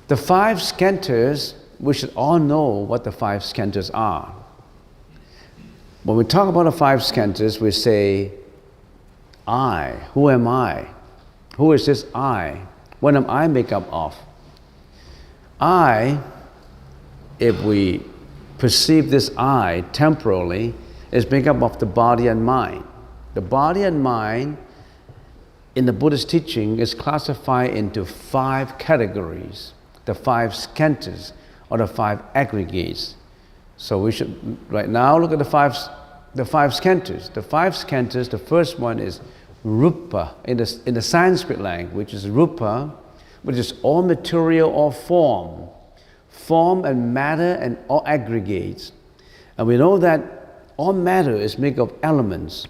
The five skandhas, we should all know what the five skandhas are. When we talk about the five skandhas, we say, I. Who am I? Who is this I? What am I made up of? I, if we perceive this I temporally, is made up of the body and mind. The body and mind in the Buddhist teaching is classified into five categories, the five skandhas, or the five aggregates. So we should right now look at the five skandhas. The five skandhas, the first one is rupa. In the Sanskrit language is rupa, which is all material or form. Form and matter and all aggregates. And we know that all matter is made of elements.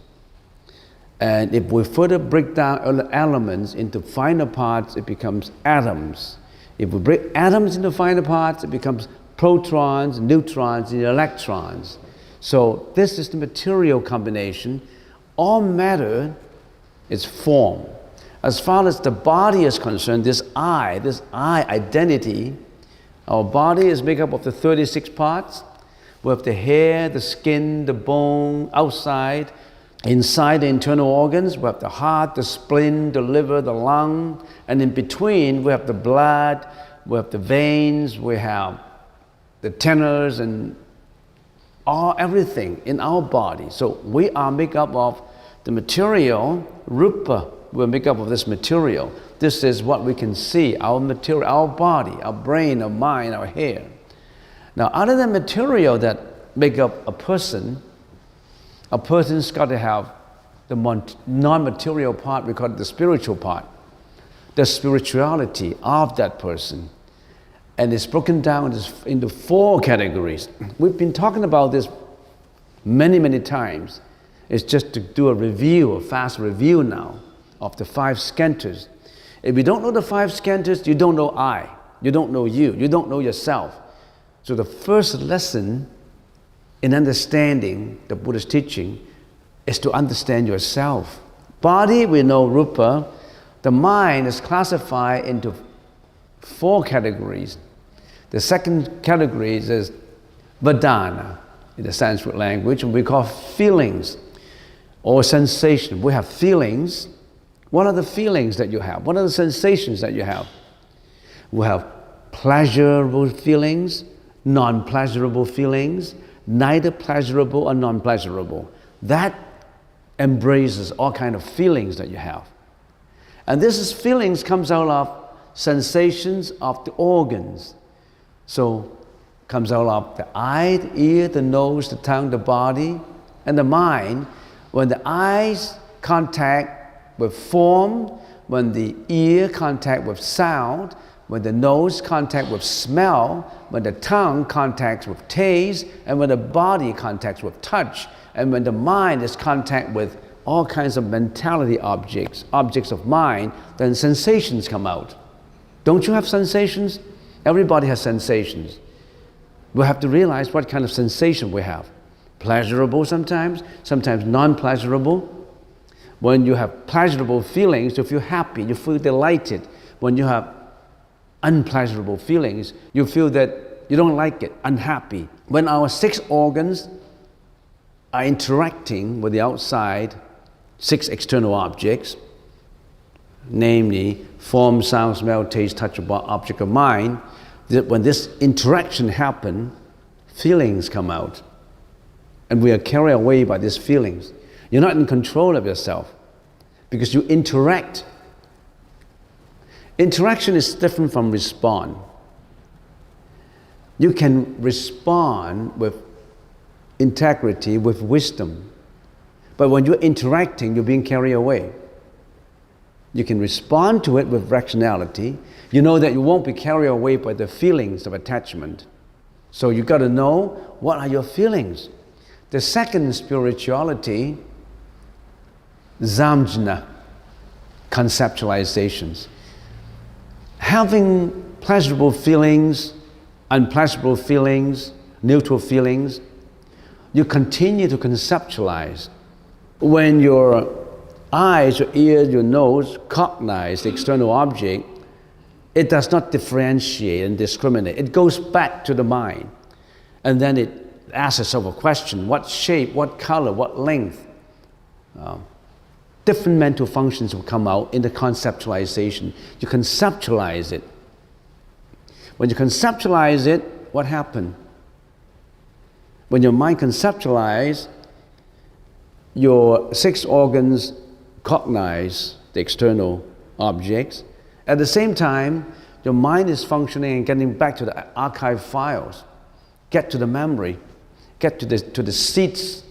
And if we further break down all the elements into finer parts, it becomes atoms. If we break atoms into finer parts, it becomes protons, neutrons, and electrons. So this is the material combination. All matter is form. As far as the body is concerned, this I identity, our body is made up of the 36 parts. We have the hair, the skin, the bone, outside. Inside the internal organs, we have the heart, the spleen, the liver, the lung, and in between we have the blood, we have the veins, we have the tendons, and everything in our body. So we are made up of the material, rupa, we're made up of this material. This is what we can see, our material, our body, our brain, our mind, our hair. Now, other than material that make up a person's got to have the non-material part, we call it the spiritual part, the spirituality of that person. And it's broken down into four categories. We've been talking about this many, many times. It's just to do a fast review now of the five skandhas. If you don't know the five skandhas, you don't know I. You don't know you don't know yourself. So the first lesson in understanding the Buddhist teaching is to understand yourself. Body, we know rupa. The mind is classified into four categories. The second category is vedana in the Sanskrit language, and we call feelings or sensation. We have feelings. What are the feelings that you have? What are the sensations that you have? We have pleasurable feelings, non-pleasurable feelings, neither pleasurable or non-pleasurable. That embraces all kinds of feelings that you have. And this feelings comes out of sensations of the organs. So comes out of the eye, the ear, the nose, the tongue, the body, and the mind. When the eyes contact with form, when the ear contact with sound, when the nose contact with smell, when the tongue contacts with taste, and when the body contacts with touch, and when the mind is contact with all kinds of mentality objects of mind, then sensations come out. Don't you have sensations? Everybody has sensations. We have to realize what kind of sensation we have. Pleasurable sometimes non-pleasurable. When you have pleasurable feelings, you feel happy, you feel delighted. When you have unpleasurable feelings, you feel that you don't like it, unhappy. When our six organs are interacting with the outside, six external objects, namely form, sound, smell, taste, touch, object of mind, when this interaction happens, feelings come out. And we are carried away by these feelings. You're not in control of yourself because you interact. Interaction is different from respond. You can respond with integrity, with wisdom. But when you're interacting, you're being carried away. You can respond to it with rationality. You know that you won't be carried away by the feelings of attachment. So you got to know what are your feelings. The second spirituality, samjna, conceptualizations. Having pleasurable feelings, unpleasurable feelings, neutral feelings, you continue to conceptualize. When your eyes, your ears, your nose cognize the external object, It does not differentiate and discriminate. It goes back to the mind. And then it asks itself a question: what shape, what color, what length? Different mental functions will come out in the conceptualization. You conceptualize it. When you conceptualize it, what happened? When your mind conceptualizes, your 6 organs cognize the external objects. At the same time, your mind is functioning and getting back to the archive files, get to the memory, get to the seeds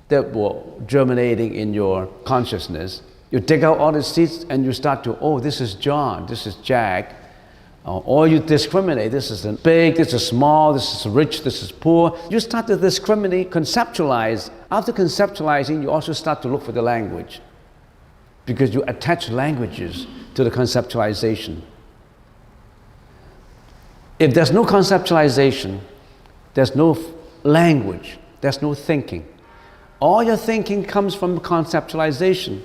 that were germinating in your consciousness. You dig out all the seeds and you start to, oh, this is John, this is Jack. Or you discriminate, this is big, this is small, this is rich, this is poor. You start to discriminate, conceptualize. After conceptualizing, you also start to look for the language, because you attach languages to the conceptualization. If there's no conceptualization, there's no language, there's no thinking. All your thinking comes from conceptualization.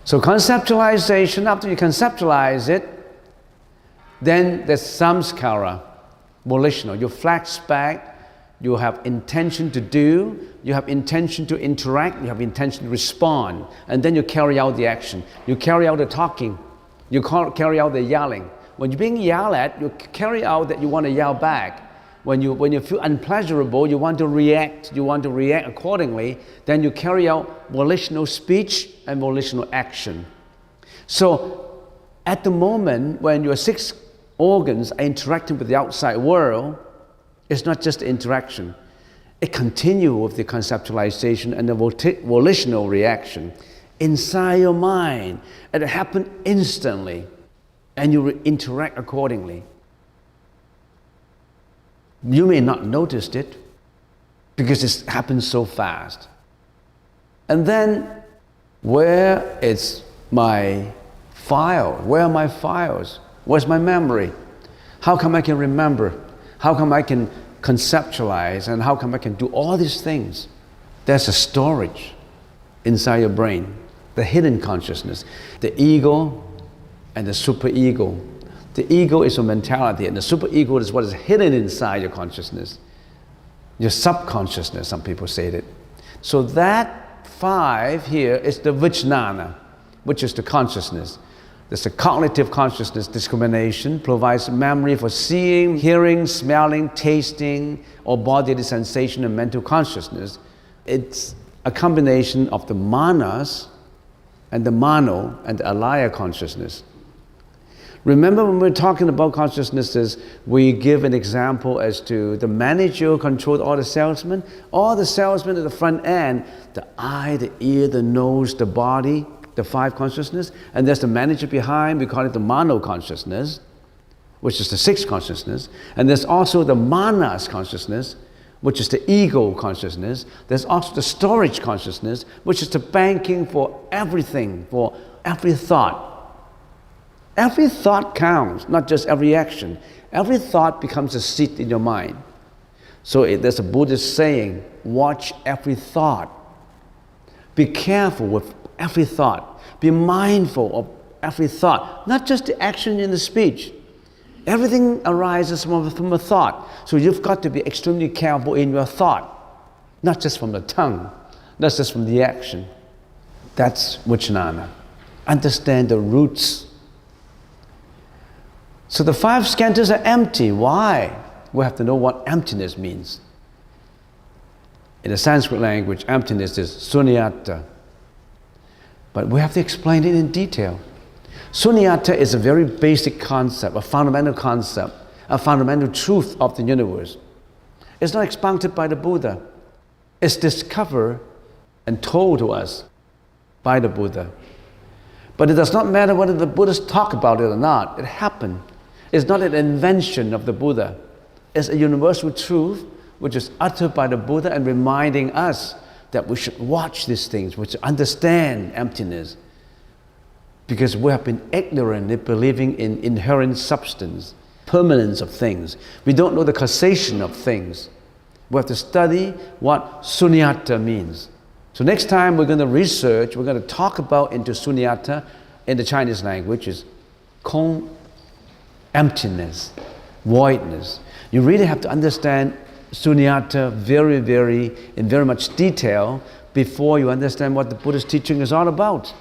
So conceptualization, after you conceptualize it, then there's samskara, volitional. You flex back, you have intention to do, you have intention to interact, you have intention to respond, and then you carry out the action. You carry out the talking, you carry out the yelling. When you're being yelled at, you carry out that you want to yell back. When you feel unpleasurable, you want to react accordingly, then you carry out volitional speech and volitional action. So at the moment when your 6 organs are interacting with the outside world, it's not just interaction. It continues with the conceptualization and the volitional reaction inside your mind. And it happens instantly, and you interact accordingly. You may not notice it because it happens so fast. And then, where is my file? Where are my files? Where's my memory? How come I can remember? How come I can conceptualize? And how come I can do all these things? There's a storage inside your brain, the hidden consciousness, the ego and the superego. The ego is your mentality, and the superego is what is hidden inside your consciousness, your subconsciousness, some people say it. So that 5 here is the vijnana, which is the consciousness. There's a cognitive consciousness, discrimination, provides memory for seeing, hearing, smelling, tasting, or bodily sensation and mental consciousness. It's a combination of the manas and the mano and the alaya consciousness. Remember when we're talking about consciousnesses, we give an example as to the manager who controls all the salesmen. All the salesmen at the front end, the eye, the ear, the nose, the body, the 5 consciousness, and there's the manager behind. We call it the mano consciousness, which is the 6th consciousness. And there's also the manas consciousness, which is the ego consciousness. There's also the storage consciousness, which is the banking for everything, for every thought. Every thought counts, not just every action. Every thought becomes a seed in your mind. So there's a Buddhist saying, watch every thought. Be careful with every thought. Be mindful of every thought, not just the action in the speech. Everything arises from a thought. So you've got to be extremely careful in your thought, not just from the tongue, not just from the action. That's vijnana. Understand the roots. So the 5 skandhas are empty. Why? We have to know what emptiness means. In the Sanskrit language, emptiness is sunyata. But we have to explain it in detail. Sunyata is a very basic concept, a fundamental concept, a fundamental truth of the universe. It's not expounded by the Buddha. It's discovered and told to us by the Buddha. But it does not matter whether the Buddhists talk about it or not. It happened. It's not an invention of the Buddha. It's a universal truth which is uttered by the Buddha and reminding us that we should watch these things, we should understand emptiness. Because we have been ignorant in believing in inherent substance, permanence of things. We don't know the causation of things. We have to study what sunyata means. So next time we're going to research, we're going to talk about into sunyata in the Chinese language is Kong emptiness, voidness. You really have to understand sunyata in very much detail before you understand what the Buddhist teaching is all about.